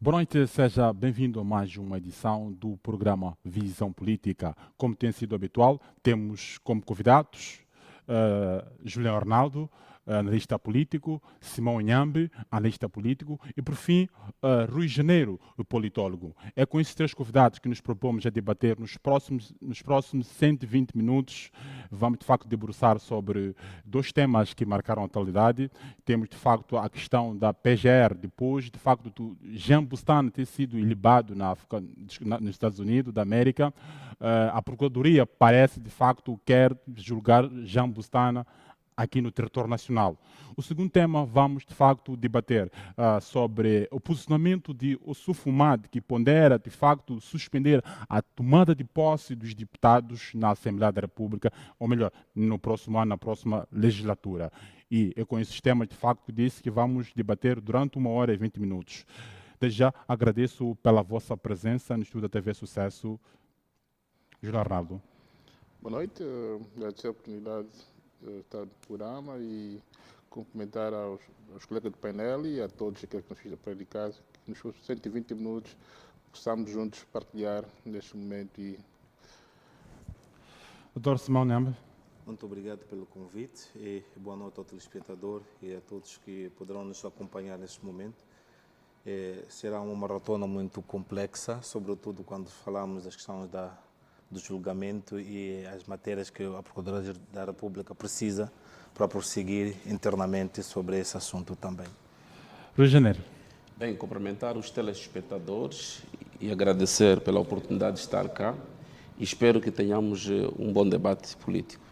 Boa noite, seja bem-vindo a mais uma edição do programa Visão Política. Como tem sido habitual, temos como convidados Julião Arnaldo, analista político, Simão Inhambe, analista político e, por fim, Rui Janeiro, o politólogo. É com esses três convidados que nos propomos a debater nos próximos 120 minutos. Vamos, de facto, debruçar sobre dois temas que marcaram a atualidade. Temos, de facto, a questão da PGR, depois, de facto, do Jean Bostan ter sido ilibado nos Estados Unidos da América. A Procuradoria parece, de facto, quer julgar Jean Bostan aqui no território nacional. O segundo tema, vamos de facto debater sobre o posicionamento de Ossufo Mad, que pondera de facto suspender a tomada de posse dos deputados na Assembleia da República, ou melhor, no próximo ano, na próxima legislatura. E é com esses temas de facto disse que vamos debater durante 1 hora e 20 minutos. Desde já agradeço pela vossa presença no Estúdio da TV Sucesso. Júlio Arnaldo. Boa noite, agradecer a oportunidade de estar no programa e cumprimentar aos colegas do painel e a todos aqueles que nos fizeram de casa, que nos 120 minutos possamos juntos partilhar neste momento. Doutor Simão Inhambe. Muito obrigado pelo convite e boa noite ao telespectador e a todos que poderão nos acompanhar neste momento. Será uma maratona muito complexa, sobretudo quando falamos das questões do julgamento e as matérias que a Procuradoria da República precisa para prosseguir internamente sobre esse assunto também. Rui Janeiro. Bem, cumprimentar os telespectadores e agradecer pela oportunidade de estar cá e espero que tenhamos um bom debate político.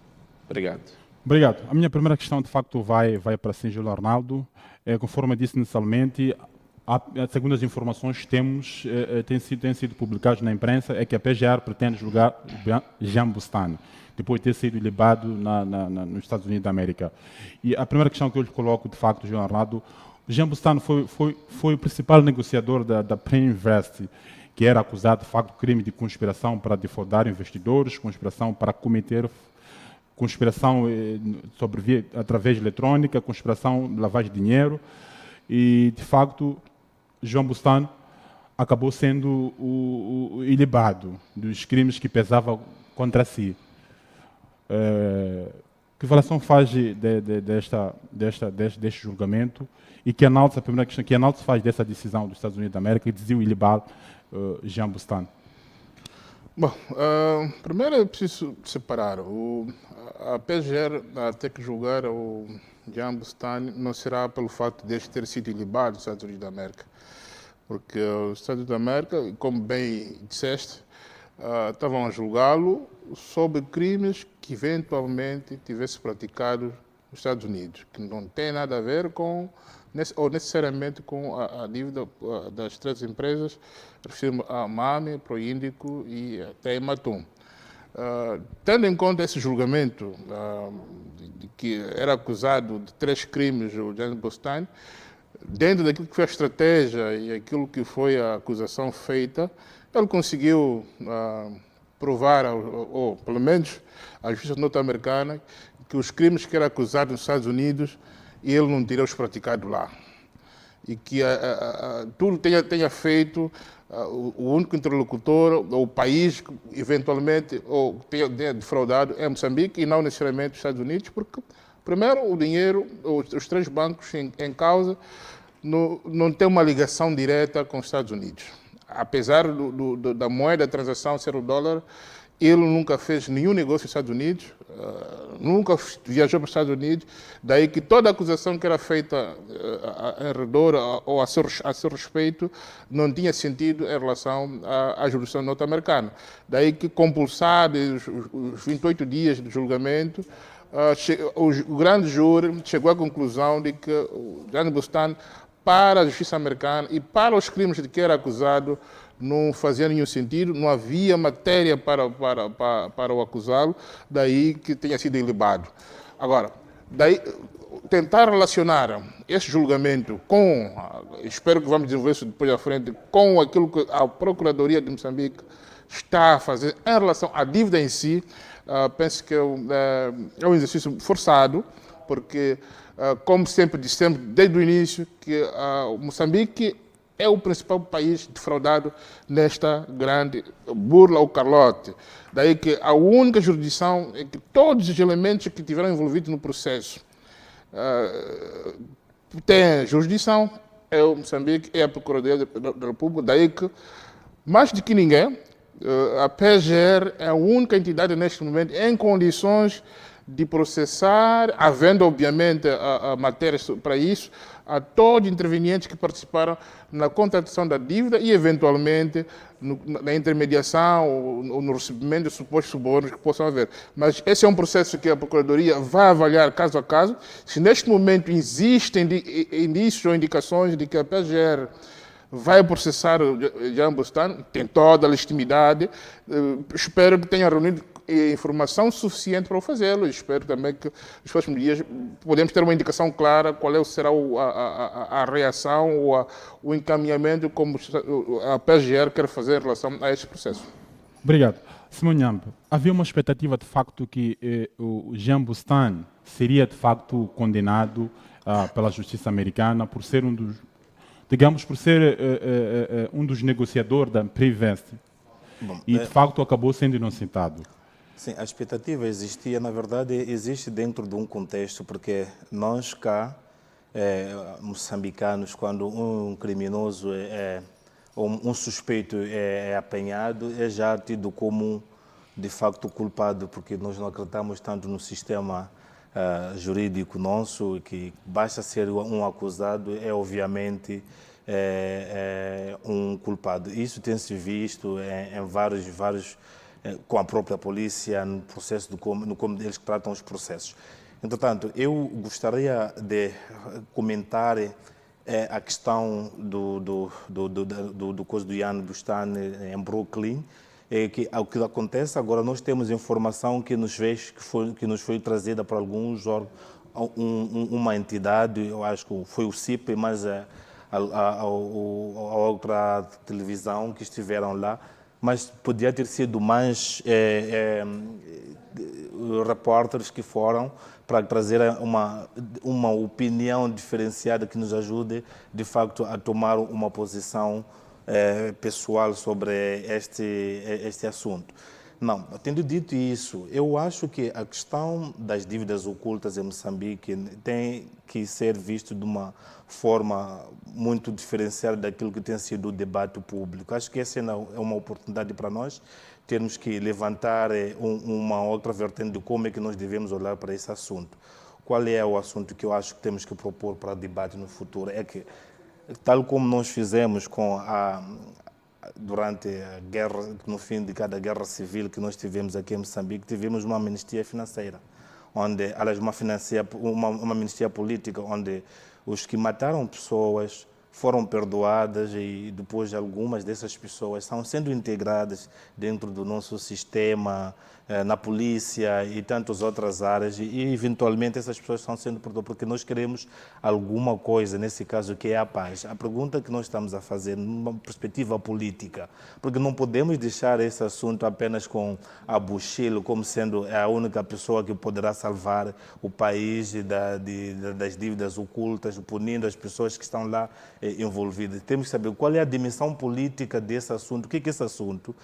Obrigado. Obrigado. A minha primeira questão, de facto, vai para si, Júlio Arnaldo. Conforme eu disse inicialmente, segundo as informações que temos, têm sido publicadas na imprensa, é que a PGR pretende julgar Jean Bostan, depois de ter sido ilibado nos Estados Unidos da América. E a primeira questão que eu lhe coloco, de facto, Júlio Arnaldo, Jean Bostan foi o principal negociador da Pre-Invest, que era acusado, de facto, de crime de conspiração para defraudar investidores, conspiração para cometer conspiração através de eletrônica, conspiração de lavagem de dinheiro. E, de facto, Jean Bostan acabou sendo o ilibado dos crimes que pesavam contra si. Que avaliação faz deste julgamento e que análise, a primeira questão, que análise faz dessa decisão dos Estados Unidos da América de dizer o ilibar Jean Bostan? Bom, primeiro é preciso separar. A PGR a ter que julgar o Jean Bostan não será pelo fato de este ter sido ilibado dos Estados Unidos da América. Porque os Estados Unidos da América, como bem disseste, estavam a julgá-lo sobre crimes que eventualmente tivesse praticado nos Estados Unidos, que não tem nada a ver com, ou necessariamente com a dívida das três empresas, refiro a MAME, Proíndico e até Ematum. Tendo em conta esse julgamento, de que era acusado de 3 crimes, o Jean Bostan, dentro daquilo que foi a estratégia e aquilo que foi a acusação feita, ele conseguiu provar, ou pelo menos a justiça norte-americana, que os crimes que era acusado nos Estados Unidos, ele não teria os praticado lá. E que tudo tenha feito o único interlocutor, ou o país que eventualmente tenha defraudado é Moçambique e não necessariamente os Estados Unidos, porque, primeiro, o dinheiro, os 3 bancos em causa, não tem uma ligação direta com os Estados Unidos. Apesar da moeda da transação ser o dólar, ele nunca fez nenhum negócio nos Estados Unidos, nunca viajou para os Estados Unidos, daí que toda a acusação que era feita em redor ou a seu respeito não tinha sentido em relação à jurisdição norte-americana. Daí que, compulsados os 28 dias de julgamento, o grande júri chegou à conclusão de que o Jean Bostan, para a justiça americana e para os crimes de que era acusado, não fazia nenhum sentido, não havia matéria para o acusá-lo, daí que tenha sido ilibado. Agora, daí tentar relacionar esse julgamento com, espero que vamos desenvolver isso depois à frente, com aquilo que a Procuradoria de Moçambique está a fazer em relação à dívida em si, penso que é um exercício forçado, porque, como sempre dissemos desde o início, que o Moçambique é o principal país defraudado nesta grande burla ou calote. Daí que a única jurisdição é que todos os elementos que estiveram envolvidos no processo têm jurisdição, é o Moçambique, é a Procuradoria da República, daí que, mais do que ninguém, a PGR é a única entidade neste momento em condições de processar, havendo obviamente a matéria para isso, a todos os intervenientes que participaram na contratação da dívida e eventualmente na intermediação ou no recebimento de supostos subornos que possam haver. Mas esse é um processo que a Procuradoria vai avaliar caso a caso. Se neste momento existem indícios ou indicações de que a PGR vai processar o Jean Bostan, tem toda a legitimidade. Espero que tenha reunido informação suficiente para o fazê-lo. Espero também que nos próximos dias podemos ter uma indicação clara qual será a reação ou o encaminhamento como a PGR quer fazer em relação a este processo. Obrigado. Simão Nhamba, havia uma expectativa de facto que o Jean Bostan seria de facto condenado pela justiça americana por ser um dos, digamos, por ser um dos negociadores da Prevest e de facto acabou sendo inocentado. Sim, a expectativa existia, na verdade, existe dentro de um contexto, porque nós cá, moçambicanos, quando um criminoso, ou um suspeito é apanhado, é já tido como, de facto, culpado, porque nós não acreditamos tanto no sistema jurídico nosso, que basta ser um acusado, é obviamente um culpado. Isso tem-se visto em vários com a própria polícia, no processo no como eles tratam os processos. Entretanto, eu gostaria de comentar a questão do caso do Jean Bostan em Brooklyn, que o que acontece agora, nós temos informação que nos foi trazida por alguns órgãos, uma entidade, eu acho que foi o CIP, mas a outra televisão que estiveram lá, mas podia ter sido mais repórteres que foram para trazer uma opinião diferenciada que nos ajude, de facto, a tomar uma posição pessoal sobre este assunto. Não, tendo dito isso, eu acho que a questão das dívidas ocultas em Moçambique tem que ser visto de uma forma muito diferenciada daquilo que tem sido o debate público. Acho que essa é uma oportunidade para nós termos que levantar uma outra vertente de como é que nós devemos olhar para esse assunto. Qual é o assunto que eu acho que temos que propor para debate no futuro? É que, tal como nós fizemos durante a guerra, no fim de cada guerra civil que nós tivemos aqui em Moçambique, tivemos uma amnistia financeira, aliás, uma amnistia política, onde os que mataram pessoas foram perdoadas e depois algumas dessas pessoas estão sendo integradas dentro do nosso sistema, na polícia e tantas outras áreas, e eventualmente essas pessoas estão sendo perdoadas porque nós queremos alguma coisa, nesse caso, que é a paz. A pergunta que nós estamos a fazer numa perspectiva política, porque não podemos deixar esse assunto apenas com a Bushilo como sendo a única pessoa que poderá salvar o país das dívidas ocultas, punindo as pessoas que estão lá envolvidas. Temos que saber qual é a dimensão política desse assunto, o que esse assunto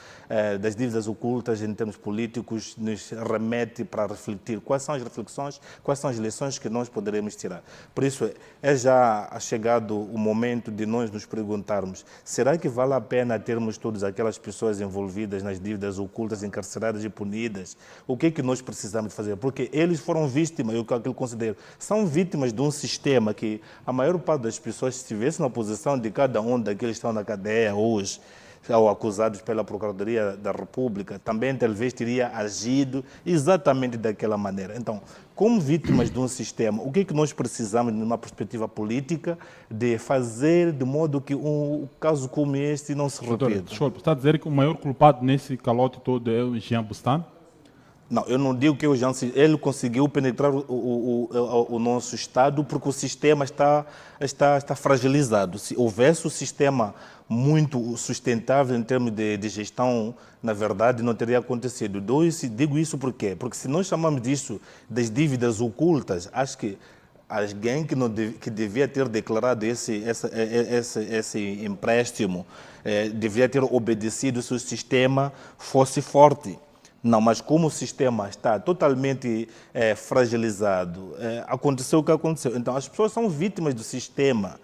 das dívidas ocultas em termos políticos nos remete para refletir, quais são as reflexões, quais são as lições que nós poderemos tirar. Por isso, é já chegado o momento de nós nos perguntarmos, será que vale a pena termos todas aquelas pessoas envolvidas nas dívidas ocultas, encarceradas e punidas? O que é que nós precisamos fazer? Porque eles foram vítimas, eu considero, são vítimas de um sistema que a maior parte das pessoas, se estivesse na posição de cada um daqueles que estão na cadeia hoje, ou acusados pela Procuradoria da República, também talvez teria agido exatamente daquela maneira. Então, como vítimas de um sistema, o que é que nós precisamos, numa perspectiva política, de fazer de modo que um caso como este não se repita? Doutor, está a dizer que o maior culpado nesse calote todo é o Jean Bostan? Não, eu não digo que o Jean, ele conseguiu penetrar o nosso Estado porque o sistema está fragilizado. Se houvesse um sistema muito sustentável em termos de gestão, na verdade, não teria acontecido. Digo isso por quê? Porque se nós chamamos disso das dívidas ocultas, acho que alguém que, que devia ter declarado esse empréstimo, devia ter obedecido se o sistema fosse forte. Não, mas como o sistema está totalmente fragilizado, aconteceu o que aconteceu. Então, as pessoas são vítimas do sistema.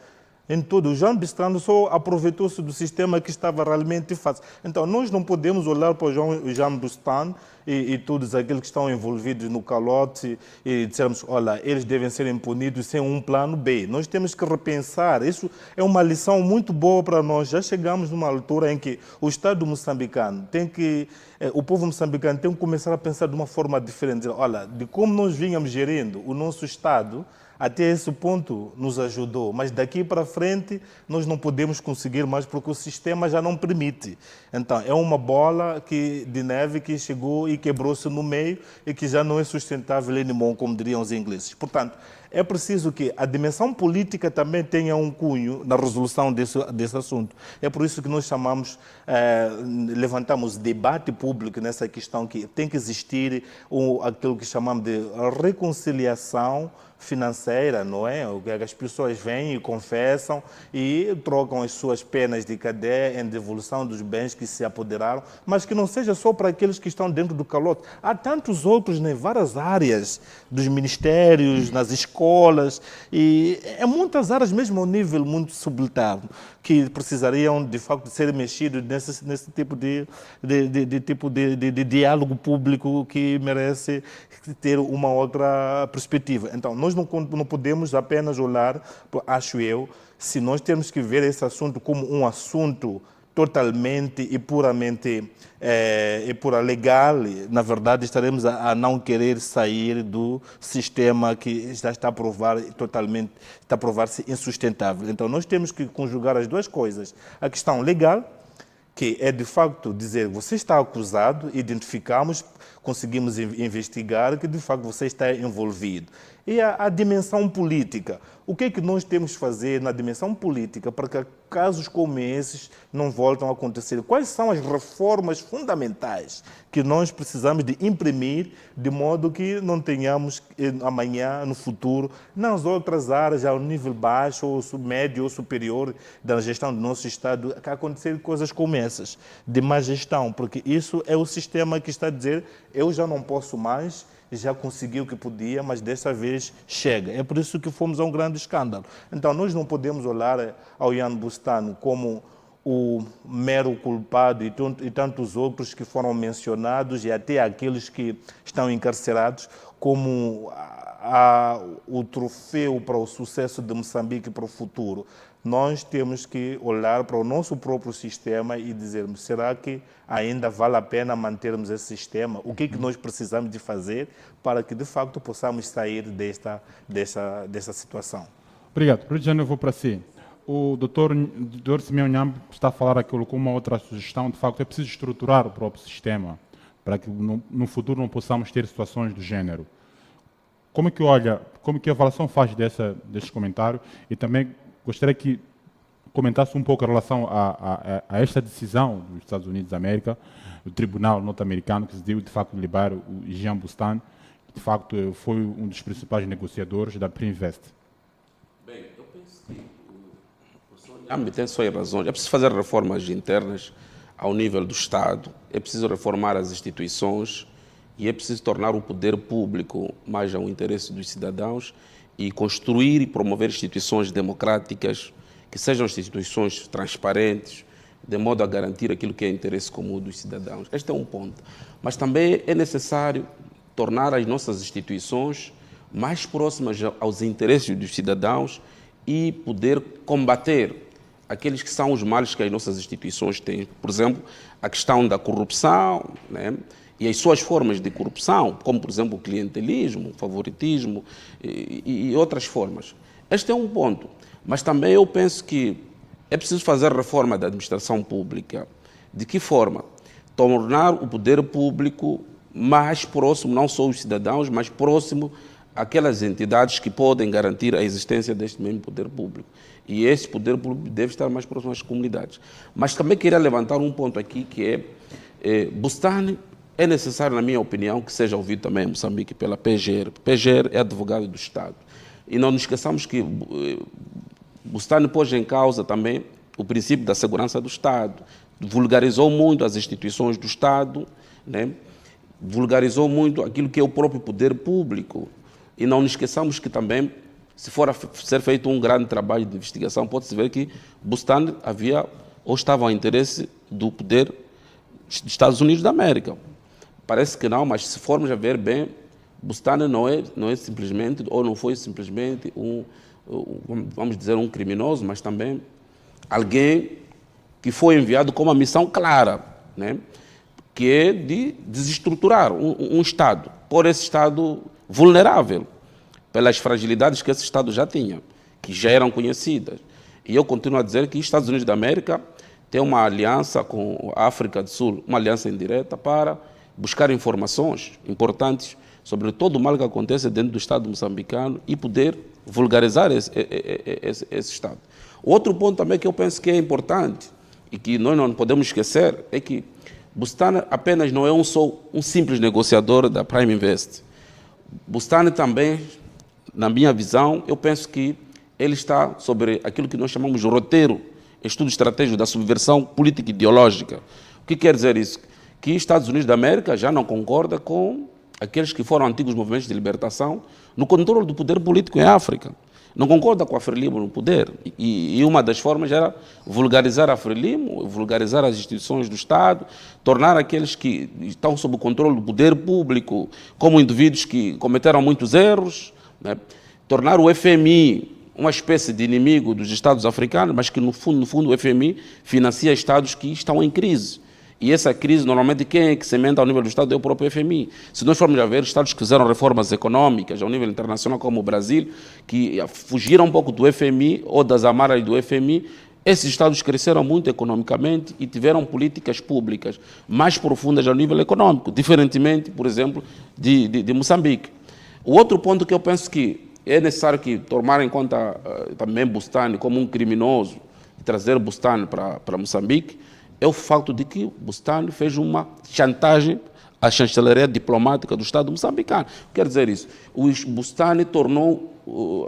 Em tudo, o Jean Bustani só aproveitou-se do sistema que estava realmente fácil. Então, nós não podemos olhar para o Jean Bustani e todos aqueles que estão envolvidos no calote e dizermos, olha, eles devem ser punidos sem um plano B. Nós temos que repensar. Isso é uma lição muito boa para nós. Já chegamos numa altura em que o Estado moçambicano o povo moçambicano tem que começar a pensar de uma forma diferente. Dizer, olha, de como nós vínhamos gerindo o nosso Estado, até esse ponto nos ajudou, mas daqui para frente nós não podemos conseguir mais porque o sistema já não permite. Então, é uma bola de neve que chegou e quebrou-se no meio e que já não é sustentável anymore, como diriam os ingleses. Portanto, é preciso que a dimensão política também tenha um cunho na resolução desse assunto. É por isso que nós levantamos debate público nessa questão, que tem que existir aquilo que chamamos de reconciliação financeira, não é? As pessoas vêm e confessam e trocam as suas penas de cadeia em devolução dos bens que se apoderaram, mas que não seja só para aqueles que estão dentro do calote. Há tantos outros em várias áreas dos ministérios, nas escolas, e em muitas áreas, mesmo ao nível muito subalterno, que precisariam, de facto, ser mexidos nesse tipo de diálogo público que merece ter uma outra perspectiva. Então, nós não podemos apenas olhar, acho eu, se nós temos que ver esse assunto como um assunto totalmente e puramente legal, na verdade estaremos a não querer sair do sistema que já está a provar-se insustentável. Então nós temos que conjugar as duas coisas. A questão legal, que é de facto dizer, você está acusado, identificamos, conseguimos investigar que de facto você está envolvido. E a dimensão política. O que é que nós temos que fazer na dimensão política para que casos como esses não voltem a acontecer? Quais são as reformas fundamentais que nós precisamos de imprimir de modo que não tenhamos amanhã, no futuro, nas outras áreas, ao nível baixo, ou médio ou superior da gestão do nosso Estado, que acontecer coisas como essas, de má gestão, porque isso é o sistema que está a dizer, eu já não posso mais, já conseguiu o que podia, mas dessa vez chega. É por isso que fomos a um grande escândalo. Então, nós não podemos olhar ao Jean Bustani como o mero culpado e tantos outros que foram mencionados e até aqueles que estão encarcerados como o troféu para o sucesso de Moçambique para o futuro. Nós temos que olhar para o nosso próprio sistema e dizermos, será que ainda vale a pena mantermos esse sistema? O que é que nós precisamos de fazer para que, de facto, possamos sair dessa situação? Obrigado. Regiane, eu vou para si. O doutor Simeão Nhambe está a falar aquilo com uma outra sugestão. De facto, é preciso estruturar o próprio sistema para que no futuro não possamos ter situações do género. Como é que a avaliação faz desse comentário? E também gostaria que comentasse um pouco em relação a esta decisão dos Estados Unidos da América, do Tribunal Norte-Americano, que decidiu, de facto, liberar o Jean Bustani, que, de facto, foi um dos principais negociadores da Priminvest. Bem, eu penso que o professor Nhambe tem suas razões. É preciso fazer reformas internas ao nível do Estado, é preciso reformar as instituições e é preciso tornar o poder público mais ao interesse dos cidadãos e construir e promover instituições democráticas que sejam instituições transparentes, de modo a garantir aquilo que é interesse comum dos cidadãos. Este é um ponto. Mas também é necessário tornar as nossas instituições mais próximas aos interesses dos cidadãos e poder combater aqueles que são os males que as nossas instituições têm. Por exemplo, a questão da corrupção, né? E as suas formas de corrupção, como, por exemplo, o clientelismo, o favoritismo e outras formas. Este é um ponto. Mas também eu penso que é preciso fazer reforma da administração pública. De que forma? Tornar o poder público mais próximo, não só os cidadãos, mas próximo àquelas entidades que podem garantir a existência deste mesmo poder público. E esse poder público deve estar mais próximo às comunidades. Mas também queria levantar um ponto aqui, que Bustani é necessário, na minha opinião, que seja ouvido também em Moçambique pela PGR. PGR é advogado do Estado. E não nos esqueçamos que Bustani pôs em causa também o princípio da segurança do Estado, vulgarizou muito as instituições do Estado, né? Vulgarizou muito aquilo que é o próprio poder público. E não nos esqueçamos que também, se for a ser feito um grande trabalho de investigação, pode-se ver que Bustani havia ou estava ao interesse do poder dos Estados Unidos da América. Parece que não, mas se formos a ver bem, Bustani não é simplesmente, ou não foi simplesmente vamos dizer, um criminoso, mas também alguém que foi enviado com uma missão clara, né? Que é de desestruturar um Estado, por esse Estado vulnerável, pelas fragilidades que esse Estado já tinha, que já eram conhecidas. E eu continuo a dizer que os Estados Unidos da América têm uma aliança com a África do Sul, uma aliança indireta para buscar informações importantes sobre todo o mal que acontece dentro do Estado moçambicano e poder vulgarizar esse Estado. Outro ponto também que eu penso que é importante e que nós não podemos esquecer é que Bustani apenas não é só um simples negociador da Prime Invest. Bustani também, na minha visão, eu penso que ele está sobre aquilo que nós chamamos de roteiro, estudo estratégico da subversão política e ideológica. O que quer dizer isso? Que os Estados Unidos da América já não concorda com aqueles que foram antigos movimentos de libertação no controle do poder político em África. Não concorda com a Frelimo no poder. E uma das formas era vulgarizar a Frelimo, vulgarizar as instituições do Estado, tornar aqueles que estão sob o controle do poder público como indivíduos que cometeram muitos erros, né? Tornar o FMI uma espécie de inimigo dos Estados africanos, mas que no fundo o FMI financia Estados que estão em crise. E essa crise, normalmente, quem é que sementa ao nível do Estado é o próprio FMI. Se nós formos a ver Estados que fizeram reformas econômicas ao nível internacional, como o Brasil, que fugiram um pouco do FMI ou das amarras do FMI, esses Estados cresceram muito economicamente e tiveram políticas públicas mais profundas ao nível econômico, diferentemente, por exemplo, de Moçambique. O outro ponto que eu penso que é necessário que tomar em conta também Bustani como um criminoso, e trazer Bustani para Moçambique, é o facto de que Bustani fez uma chantagem à chancelaria diplomática do Estado moçambicano. Quer dizer isso, o Bustani tornou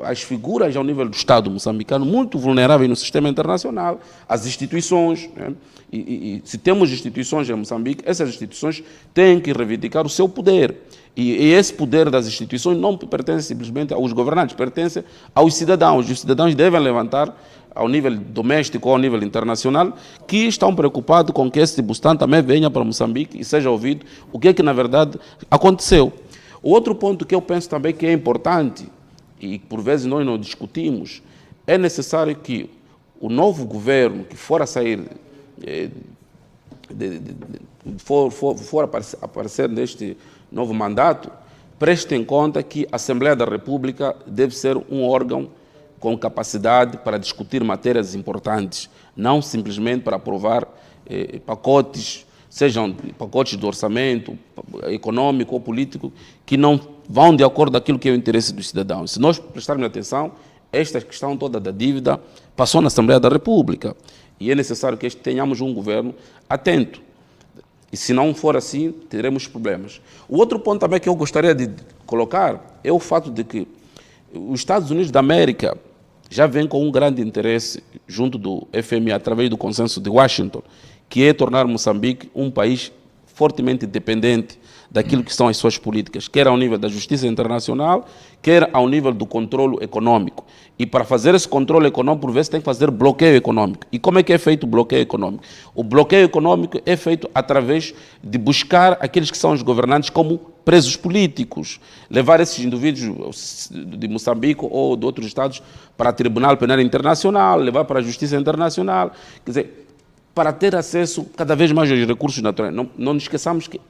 as figuras ao nível do Estado moçambicano muito vulneráveis no sistema internacional, as instituições, né? E se temos instituições em Moçambique, essas instituições têm que reivindicar o seu poder. E esse poder das instituições não pertence simplesmente aos governantes, pertence aos cidadãos. Os cidadãos devem levantar ao nível doméstico ou ao nível internacional, que estão preocupados com que esse Bustani também venha para Moçambique e seja ouvido o que é que, na verdade, aconteceu. O outro ponto que eu penso também que é importante, e por vezes nós não discutimos, é necessário que o novo governo que for a sair, for aparecer neste novo mandato, preste em conta que a Assembleia da República deve ser um órgão com capacidade para discutir matérias importantes, não simplesmente para aprovar pacotes, sejam pacotes de orçamento econômico ou político, que não vão de acordo com aquilo que é o interesse dos cidadãos. Se nós prestarmos atenção, esta questão toda da dívida passou na Assembleia da República e é necessário que tenhamos um governo atento. E se não for assim, teremos problemas. O outro ponto também que eu gostaria de colocar é o fato de que os Estados Unidos da América já vem com um grande interesse junto do FMI, através do consenso de Washington, que é tornar Moçambique um país fortemente dependente daquilo que são as suas políticas, quer ao nível da justiça internacional, quer ao nível do controle econômico. E para fazer esse controle econômico, por vezes, tem que fazer bloqueio econômico. E como é que é feito o bloqueio econômico? O bloqueio econômico é feito através de buscar aqueles que são os governantes como presos políticos, levar esses indivíduos de Moçambique ou de outros estados para o Tribunal Penal Internacional, levar para a Justiça Internacional, quer dizer, para ter acesso cada vez mais aos recursos naturais. Não nos esqueçamos que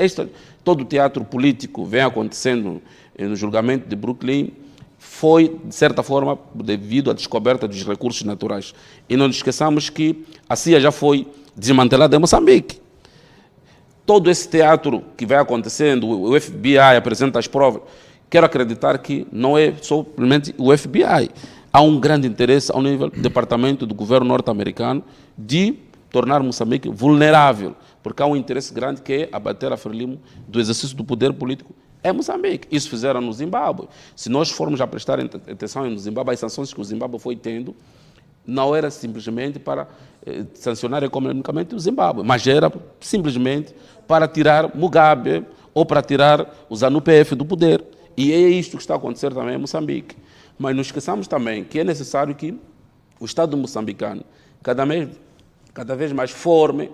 todo o teatro político vem acontecendo no julgamento de Brooklyn foi, de certa forma, devido à descoberta dos recursos naturais. E não nos esqueçamos que a CIA já foi desmantelada em Moçambique. Todo esse teatro que vai acontecendo, o FBI apresenta as provas, quero acreditar que não é somente o FBI. Há um grande interesse ao nível do departamento do governo norte-americano de tornar Moçambique vulnerável, porque há um interesse grande que é abater a Frelimo do exercício do poder político é Moçambique. Isso fizeram no Zimbábue. Se nós formos a prestar atenção no Zimbábue, as sanções que o Zimbábue foi tendo não era simplesmente para sancionar economicamente o Zimbábue, mas era simplesmente para tirar Mugabe ou para tirar o ZANU-PF do poder. E é isto que está a acontecer também em Moçambique. Mas não esqueçamos também que é necessário que o Estado moçambicano cada vez mais forme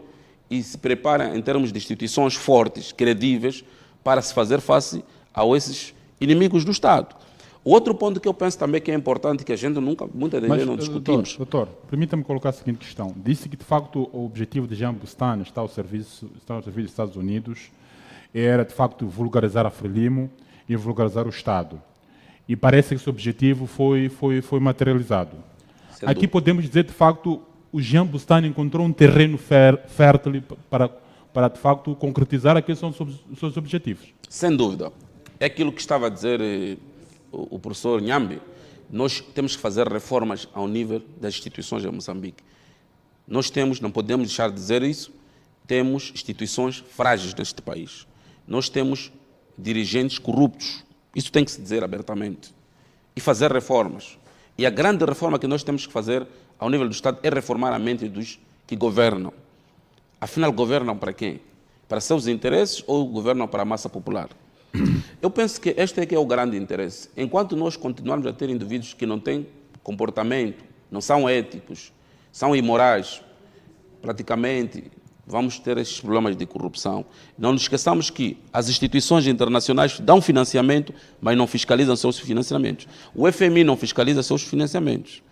e se prepare em termos de instituições fortes, credíveis, para se fazer face a esses inimigos do Estado. O outro ponto que eu penso também que é importante, que a gente muitas vezes não discutimos. Doutor, permita-me colocar a seguinte questão. Disse que, de facto, o objetivo de Jean Bustani está ao serviço dos Estados Unidos era, de facto, vulgarizar a Frelimo e vulgarizar o Estado. E parece que esse objetivo foi materializado. Aqui podemos dizer, de facto, o Jean Bustani encontrou um terreno fértil para, de facto, concretizar aqueles são os seus objetivos. Sem dúvida. É aquilo que estava a dizer o professor Nhambi. Nós temos que fazer reformas ao nível das instituições em Moçambique. Nós não podemos deixar de dizer isso, temos instituições frágeis neste país. Nós temos dirigentes corruptos. Isso tem que se dizer abertamente. E fazer reformas. E a grande reforma que nós temos que fazer ao nível do Estado é reformar a mente dos que governam. Afinal, governam para quem? Para seus interesses ou governam para a massa popular? Eu penso que este é que é o grande interesse. Enquanto nós continuarmos a ter indivíduos que não têm comportamento, não são éticos, são imorais, praticamente vamos ter esses problemas de corrupção. Não nos esqueçamos que as instituições internacionais dão financiamento, mas não fiscalizam seus financiamentos. O FMI não fiscaliza seus financiamentos.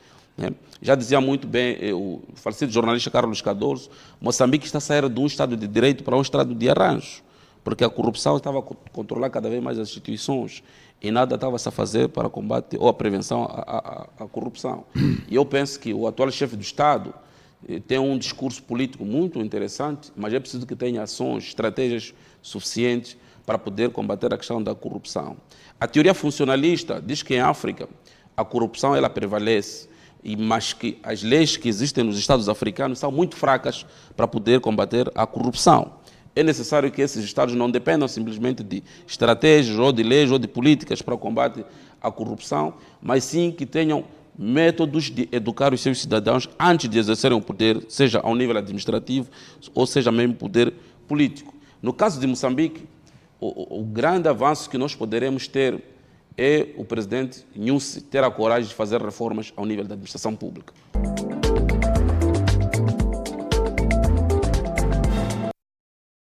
Já dizia muito bem o falecido jornalista Carlos Cardoso, Moçambique está a sair de um Estado de Direito para um Estado de arranjo, porque a corrupção estava a controlar cada vez mais as instituições e nada estava-se a fazer para combate ou a prevenção à corrupção. E eu penso que o atual chefe do Estado tem um discurso político muito interessante, mas é preciso que tenha ações, estratégias suficientes para poder combater a questão da corrupção. A teoria funcionalista diz que em África a corrupção ela prevalece, mas que as leis que existem nos Estados africanos são muito fracas para poder combater a corrupção. É necessário que esses Estados não dependam simplesmente de estratégias, ou de leis, ou de políticas para o combate à corrupção, mas sim que tenham métodos de educar os seus cidadãos antes de exercerem o poder, seja ao nível administrativo, ou seja mesmo poder político. No caso de Moçambique, o grande avanço que nós poderemos ter é o presidente Nyusi ter a coragem de fazer reformas ao nível da administração pública.